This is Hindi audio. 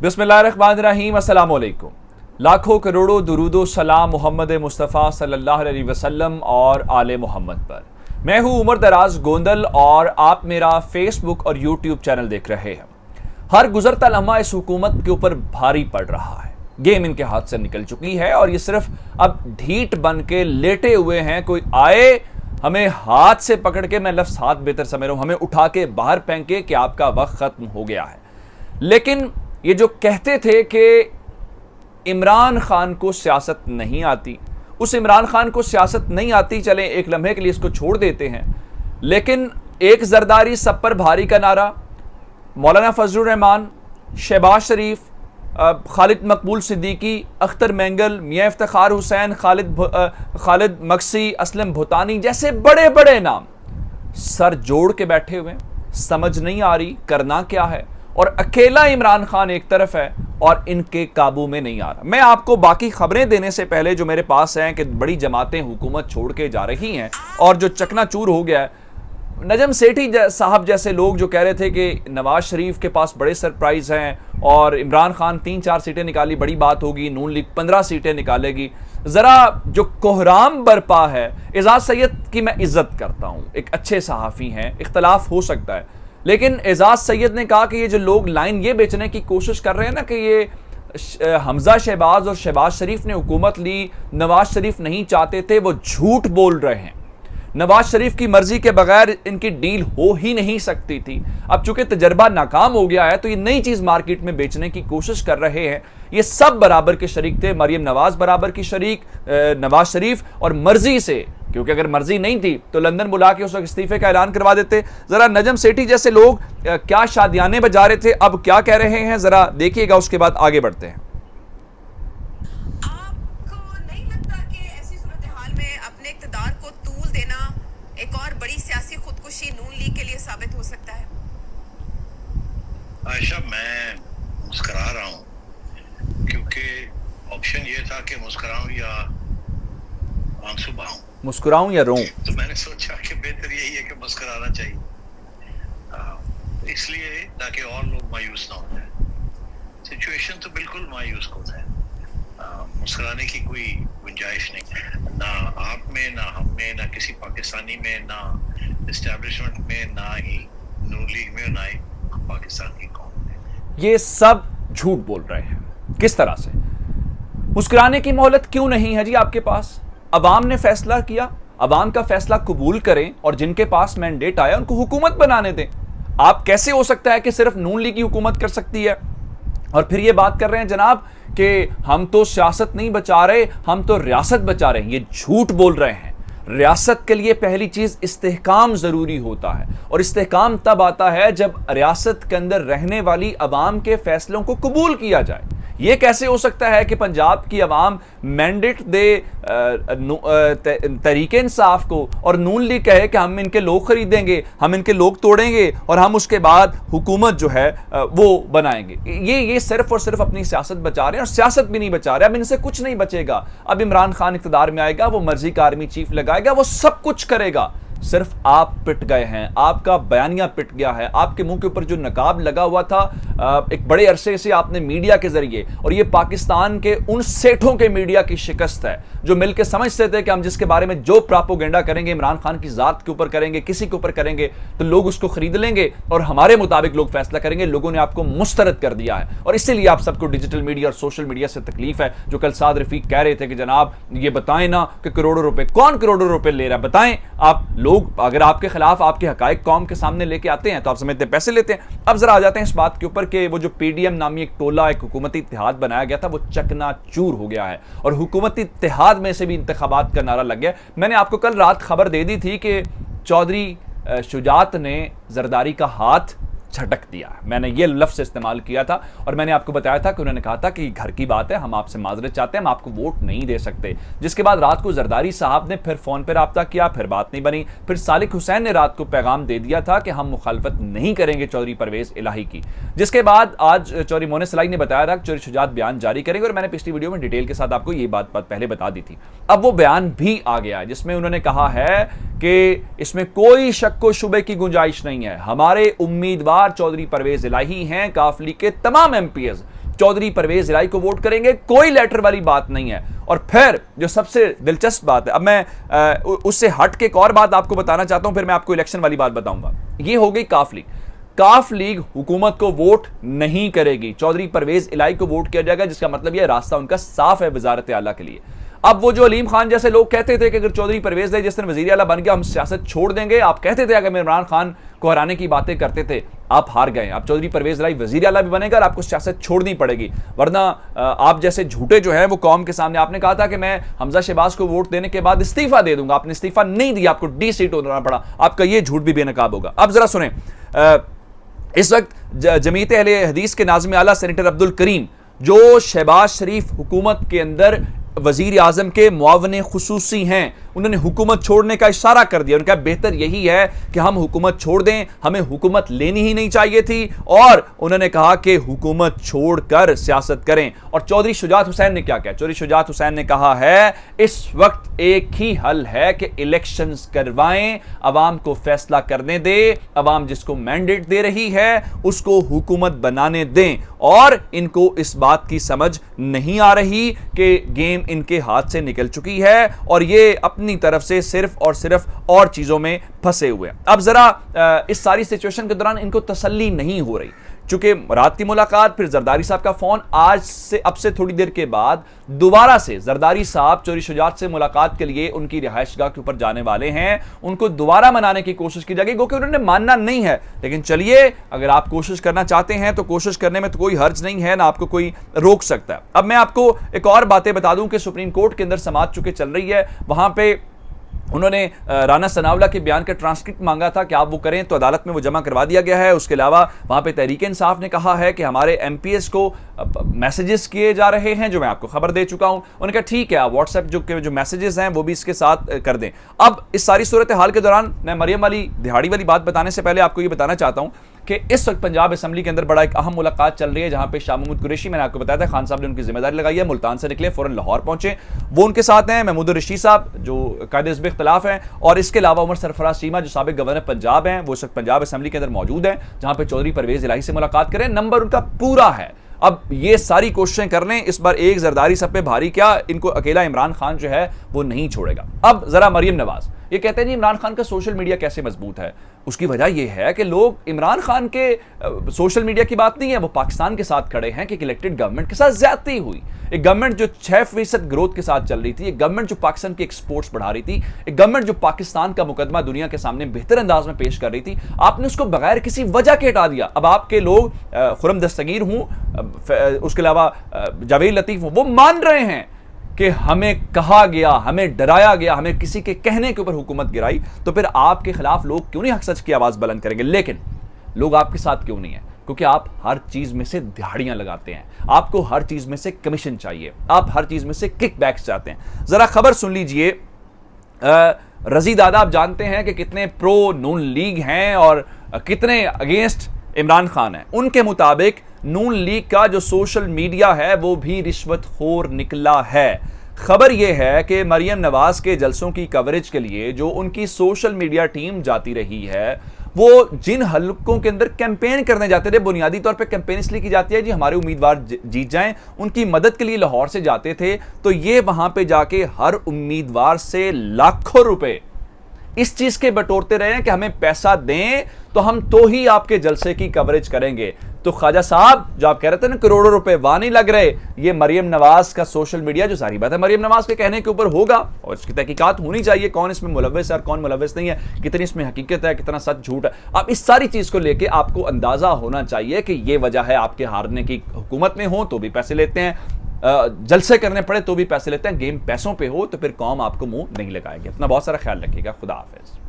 बिस्मिल्लाहिर्रहमानिर्रहीम, अस्सलाम वालेकुम। लाखों करोड़ों दुरूदो सलाम मोहम्मद मुस्तफ़ा सल्लल्लाहु अलैहि वसल्लम और आले मोहम्मद पर। मैं हूं उमर दराज गोंदल और आप मेरा फेसबुक और यूट्यूब चैनल देख रहे हैं। हर गुजरता लम्हा इस हुकूमत के ऊपर भारी पड़ रहा है। गेम इनके हाथ से निकल चुकी है और ये सिर्फ अब ढीठ बन के लेटे हुए हैं। कोई आए, हमें हाथ से पकड़ के, मैं लफ्ज़ हाथ बेहतर समझ रहा हूं, हमें उठा के बाहर फेंके कि आपका वक्त खत्म हो गया है। लेकिन ये जो कहते थे कि इमरान खान को सियासत नहीं आती, उस इमरान खान को सियासत नहीं आती, चलें एक लम्हे के लिए इसको छोड़ देते हैं। लेकिन एक जरदारी सब पर भारी का नारा, मौलाना फजलुर रहमान, शहबाज शरीफ, खालिद मकबूल सिद्दीकी, अख्तर मेंगल, मियां इफ्तिखार हुसैन, खालिद मक्सी, असलम भूतानी जैसे बड़े बड़े नाम सर जोड़ के बैठे हुए, समझ नहीं आ रही करना क्या है। और अकेला इमरान खान एक तरफ है और इनके काबू में नहीं आ रहा। मैं आपको बाकी खबरें देने से पहले जो मेरे पास हैं कि बड़ी जमातें हुकूमत छोड़ के जा रही हैं और जो चकनाचूर हो गया है, नजम सेठी साहब जैसे लोग जो कह रहे थे कि नवाज शरीफ के पास बड़े सरप्राइज हैं और इमरान खान 3-4 सीटें निकाली बड़ी बात होगी, नून लीग 15 सीटें निकालेगी। जरा जो कोहराम बरपा है, एजाज सैयद की मैं इज्जत करता हूं, एक अच्छे सहाफ़ी हैं, इख्तलाफ हो सकता है, लेकिन एजाज सैयद ने कहा कि ये जो लोग लाइन ये बेचने की कोशिश कर रहे हैं ना कि ये हमजा शहबाज और शहबाज शरीफ ने हुकूमत ली, नवाज शरीफ नहीं चाहते थे, वो झूठ बोल रहे हैं। नवाज शरीफ की मर्जी के बगैर इनकी डील हो ही नहीं सकती थी। अब चूंकि तजर्बा नाकाम हो गया है तो ये नई चीज मार्केट में बेचने की कोशिश कर रहे हैं। ये सब बराबर के शरीक थे, मरियम नवाज बराबर की शरीक, नवाज शरीफ, और मर्जी से, क्योंकि अगर मर्जी नहीं थी तो लंदन बुला के उस वक्त इस्तीफे का ऐलान करवा देते। जरा नजम सेठी जैसे लोग क्या शादियाने बजा रहे थे, अब क्या कह रहे हैं, जरा देखिएगा, उसके बाद आगे बढ़ते हैं। एक और बड़ी सियासी खुदकुशी नून लीग के लिए साबित हो सकता है। आयशा, मैं मुस्कुरा रहा हूँ क्योंकि ऑप्शन ये था कि मुस्कुराऊं या आंसू बहाऊं, मुस्कुराऊं या रोऊं। तो मैंने सोचा कि बेहतर यही है कि मुस्कुराना चाहिए, इसलिए ताकि और लोग मायूस ना हो जाए। सिचुएशन तो बिल्कुल मायूस कुन है, मुस्कुराने की कोई गुंजाइश नहीं, ना आप में, ना हम में, ना किसी पाकिस्तानी में, ना एस्टैब्लिशमेंट में, ना ही नून लीग में, ना ही पाकिस्तान की कौम में। ये सब झूठ बोल रहे हैं। किस तरह से? मुस्कुराने की मोहलत क्यों नहीं है जी आपके पास? अवाम ने फैसला किया, अवाम का फैसला कबूल करें और जिनके पास मैंडेट आया उनको हुकूमत बनाने दें। आप कैसे हो सकता है कि सिर्फ नून लीग की हुकूमत कर सकती है और फिर ये बात कर रहे हैं जनाब कि हम तो सियासत नहीं बचा रहे, हम तो रियासत बचा रहे हैं। ये झूठ बोल रहे हैं। रियासत के लिए पहली चीज इस्तेहकाम जरूरी होता है और इस्तेहकाम तब आता है जब रियासत के अंदर रहने वाली अवाम के फैसलों को कबूल किया जाए। ये कैसे हो सकता है कि पंजाब की अवाम मैंडेट दे तहरीक इंसाफ को और नून लीग कहे कि हम इनके लोग खरीदेंगे, हम इनके लोग तोड़ेंगे और हम उसके बाद हुकूमत जो है वो बनाएंगे। ये सिर्फ और सिर्फ अपनी सियासत बचा रहे हैं और सियासत भी नहीं बचा रहे। अब इनसे कुछ नहीं बचेगा। अब इमरान खान इक़्तिदार में आएगा, वो मर्जी का आर्मी चीफ लगाएगा, वो सब कुछ करेगा। सिर्फ आप पिट गए हैं, आपका बयानिया पिट गया है। आपके मुंह के ऊपर जो नकाब लगा हुआ था एक बड़े अरसे से आपने मीडिया के जरिए, और ये पाकिस्तान के उन सेठों के मीडिया की शिकस्त है जो मिलकर समझते थे कि हम जिसके बारे में जो प्रोपेगेंडा करेंगे इमरान खान की जात के ऊपर करेंगे, किसी के ऊपर करेंगे तो लोग उसको खरीद लेंगे और हमारे मुताबिक लोग फैसला करेंगे। लोगों ने आपको मुस्तरद कर दिया है और इसीलिए आप सबको डिजिटल मीडिया और सोशल मीडिया से तकलीफ है। जो कल साद रफीक कह रहे थे कि जनाब ये बताएं ना कि करोड़ों रुपए, कौन करोड़ों रुपए ले रहा है, बताएं। आप लोग अगर आपके खिलाफ आपके हकायक कौम के सामने लेके आते हैं तो आप समझते हैं पैसे लेते हैं। अब जरा आ जाते हैं इस बात के ऊपर कि वो जो पीडीएम नामी एक टोला, एक हुकूमती इत्तेहाद बनाया गया था, वो चकनाचूर हो गया है और हुकूमती इत्तेहाद में से भी इंतखाबात का नारा लग गया। मैंने आपको कल रात खबर दे दी थी कि चौधरी शुजात ने जरदारी का हाथ झटक दिया। मैंने ये लफ्ज़ इस्तेमाल किया था और मैंने आपको बताया था कि उन्होंने कहा था कि घर की बात है, हम आपसे माजरत चाहते हैं, हम आपको वोट नहीं दे सकते। जिसके बाद रात को जरदारी साहब ने फिर फ़ोन पर रब्ता किया, फिर बात नहीं बनी। फिर सालिक हुसैन ने रात को पैगाम दे दिया था कि हम मुखालफत नहीं करेंगे चौधरी परवेज़ इलाही की। जिसके बाद आज चौधरी मोने सलाई ने बताया था कि चौधरी शुजात बयान जारी करेंगे और मैंने पिछली वीडियो में डिटेल के साथ आपको ये बात पहले बता दी थी। अब वो बयान भी आ गया है जिसमें उन्होंने कहा है कि इसमें कोई शक व शुबे की गुंजाइश नहीं है, हमारे उम्मीदवार चौधरी परवेज़ इलाही हैं। काफली के तमाम एमपीएस चौधरी परवेज इलाही को वोट करेंगे, कोई लेटर वाली बात नहीं है। और फिर जो सबसे दिलचस्प बात है, अब मैं उससे हट के एक और बात आपको बताना चाहता हूं, फिर मैं आपको इलेक्शन वाली बात बताऊंगा। ये हो गई काफ लीग। काफ लीग हुकूमत को वोट नहीं करेगी, चौधरी परवेज इलाही को वोट किया जाएगा, जिसका मतलब यह रास्ता उनका साफ है वजारत आला के लिए। अब वो जो अलीम खान जैसे लोग कहते थे कि अगर चौधरी परवेज इलाही जिस दिन वजीर आला बन गया हम सियासत छोड़ देंगे, आप कहते थे अगर इमरान खान को हराने की बातें करते थे, आप हार गए। अब चौधरी परवेज इलाही वजीर आला भी बनेगा और आपको सियासत छोड़नी पड़ेगी, वरना आप जैसे झूठे जो हैं वो कौम के सामने, आपने कहा था कि मैं हमजा शहबाज को वोट देने के बाद इस्तीफा दे दूंगा, आपने इस्तीफा नहीं दिया, आपको डी सीट होना पड़ा, आपका ये झूठ भी बेनकाब होगा। अब जरा सुने, इस वक्त जमीयत अहले हदीस के नाज़िम आला सेनेटर अब्दुल करीम, जो शहबाज शरीफ हुकूमत के अंदर वजीर आजम के मुआवने खुसूसी हैं, उन्होंने हुकूमत छोड़ने का इशारा कर दिया। उनका बेहतर यही है कि हम हुकूमत छोड़ दें, हमें हुकूमत लेनी ही नहीं चाहिए थी, और उन्होंने कहा कि हुकूमत छोड़कर सियासत करें। और चौधरी शुजात हुसैन ने क्या कहा? चौधरी शुजात हुसैन ने कहा है इस वक्त एक ही हल है कि इलेक्शंस करवाएं, अवाम को फैसला करने दे, अवाम जिसको मैंडेट दे रही है उसको हुकूमत बनाने दें। और इनको इस बात की समझ नहीं आ रही कि गेम इनके हाथ से निकल चुकी है और ये अपनी तरफ से सिर्फ और चीजों में फंसे हुए हैं। अब जरा इस सारी सिचुएशन के दौरान इनको तसल्ली नहीं हो रही, चूंकि रात की मुलाकात, फिर जरदारी साहब का फोन, आज से अब से थोड़ी देर के बाद दोबारा से जरदारी साहब चौधरी शुजात से मुलाकात के लिए उनकी रिहाइशगाह के ऊपर जाने वाले हैं। उनको दोबारा मनाने की कोशिश की जाएगी, क्योंकि उन्होंने मानना नहीं है। लेकिन चलिए, अगर आप कोशिश करना चाहते हैं तो कोशिश करने में तो कोई हर्ज नहीं है, ना आपको कोई रोक सकता है। अब मैं आपको एक और बातें बता दूं कि सुप्रीम कोर्ट के अंदर समाअत चुके चल रही है, वहां पे उन्होंने राना सनावला के बयान का ट्रांसक्रिप्ट मांगा था कि आप वो करें, तो अदालत में वो जमा करवा दिया गया है। उसके अलावा वहां पे तहरीक इंसाफ ने कहा है कि हमारे एमपीएस को मैसेजेस किए जा रहे हैं, जो मैं आपको खबर दे चुका हूं। उन्होंने कहा ठीक है, आप व्हाट्सएप जो मैसेजेस हैं वो भी इसके साथ कर दें। अब इस सारी सूरत हाल के दौरान मैं मरियम वाली दिहाड़ी वाली बात बताने से पहले आपको ये बताना चाहता हूं कि इस वक्त पंजाब असेंबली के अंदर बड़ा एक अहम मुलाकात चल रही है, जहां पे शाह महमूद कुरैशी, मैंने आपको बताया था, खान साहब ने उनकी जिम्मेदारी लगाई है, मुल्तान से निकले, फौरन लाहौर पहुंचे, वो उनके साथ हैं। महमूद रशीद साहब जो कायदे हिज़्ब इख्तिलाफ हैं, और इसके अलावा उमर सरफराज चीमा जो साबिक गवर्नर पंजाब हैं, वो इस वक्त पंजाब असेंबली के अंदर मौजूद हैं, जहां पे चौधरी परवेज इलाही से मुलाकात करें। नंबर उनका पूरा है। अब ये सारी कोशिशें कर लें, इस बार एक जरदारी सब पे भारी क्या, इनको अकेला इमरान खान जो है वो नहीं छोड़ेगा। अब जरा मरियम नवाज ये कहते हैं जी इमरान खान का सोशल मीडिया कैसे मजबूत है। उसकी वजह यह है कि लोग इमरान खान के सोशल मीडिया की बात नहीं है, वो पाकिस्तान के साथ खड़े हैं कि इलेक्टेड गवर्नमेंट के साथ ज्यादती हुई। एक गवर्नमेंट जो 6% ग्रोथ के साथ चल रही थी, एक गवर्नमेंट जो पाकिस्तान की एक्सपोर्ट्स बढ़ा रही थी, एक गवर्नमेंट जो पाकिस्तान का मुकदमा दुनिया के सामने बेहतर अंदाज में पेश कर रही थी, आपने उसको बगैर किसी वजह के हटा दिया। अब आपके लोग खुरम दस्तगीर हूं, उसके अलावा जावेद लतीफ हूं, वो मान रहे हैं कि हमें कहा गया, हमें डराया गया, हमें किसी के कहने के ऊपर हुकूमत गिराई, तो फिर आपके खिलाफ लोग क्यों नहीं हक सच की आवाज बुलंद करेंगे। लेकिन लोग आपके साथ क्यों नहीं है? क्योंकि आप हर चीज में से दिहाड़ियां लगाते हैं, आपको हर चीज में से कमीशन चाहिए, आप हर चीज में से किकबैक्स चाहते हैं। जरा खबर सुन लीजिए। रजी दादा आप जानते हैं कि कितने प्रो नून लीग हैं और कितने अगेंस्ट इमरान खान है। उनके मुताबिक नून लीग का जो सोशल मीडिया है वो भी रिश्वतखोर निकला है। खबर यह है कि मरियम नवाज के जलसों की कवरेज के लिए जो उनकी सोशल मीडिया टीम जाती रही है, वो जिन हलकों के अंदर कैंपेन करने जाते थे, बुनियादी तौर पे कैंपेन इसलिए की जाती है जी हमारे उम्मीदवार जीत जाएं, उनकी मदद के लिए लाहौर से जाते थे, तो ये वहां पे जाके हर उम्मीदवार से लाखों रुपए इस चीज के बटोरते रहे हैं कि हमें पैसा दें तो हम तो ही आपके जलसे की कवरेज करेंगे। तो ख्वाजा साहब जो आप कह रहे थे ना करोड़ों रुपए वहां नहीं लग रहे, ये मरियम नवाज का सोशल मीडिया, जो सारी बात है मरियम नवाज के कहने के ऊपर होगा और इसकी तहकीकात होनी चाहिए, कौन इसमें मुलव्वस है और कौन मुलव्वस नहीं है, कितनी इसमें हकीकत है, कितना सच झूठ है। अब इस सारी चीज को लेके आपको अंदाजा होना चाहिए कि ये वजह है आपके हारने की। हुकूमत में हो तो भी पैसे लेते हैं, जलसे करने पड़े तो भी पैसे लेते हैं, गेम पैसों पे हो तो फिर कौम आपको मुंह नहीं लगाएगी। अपना बहुत सारा ख्याल रखिएगा। खुदा हाफिज।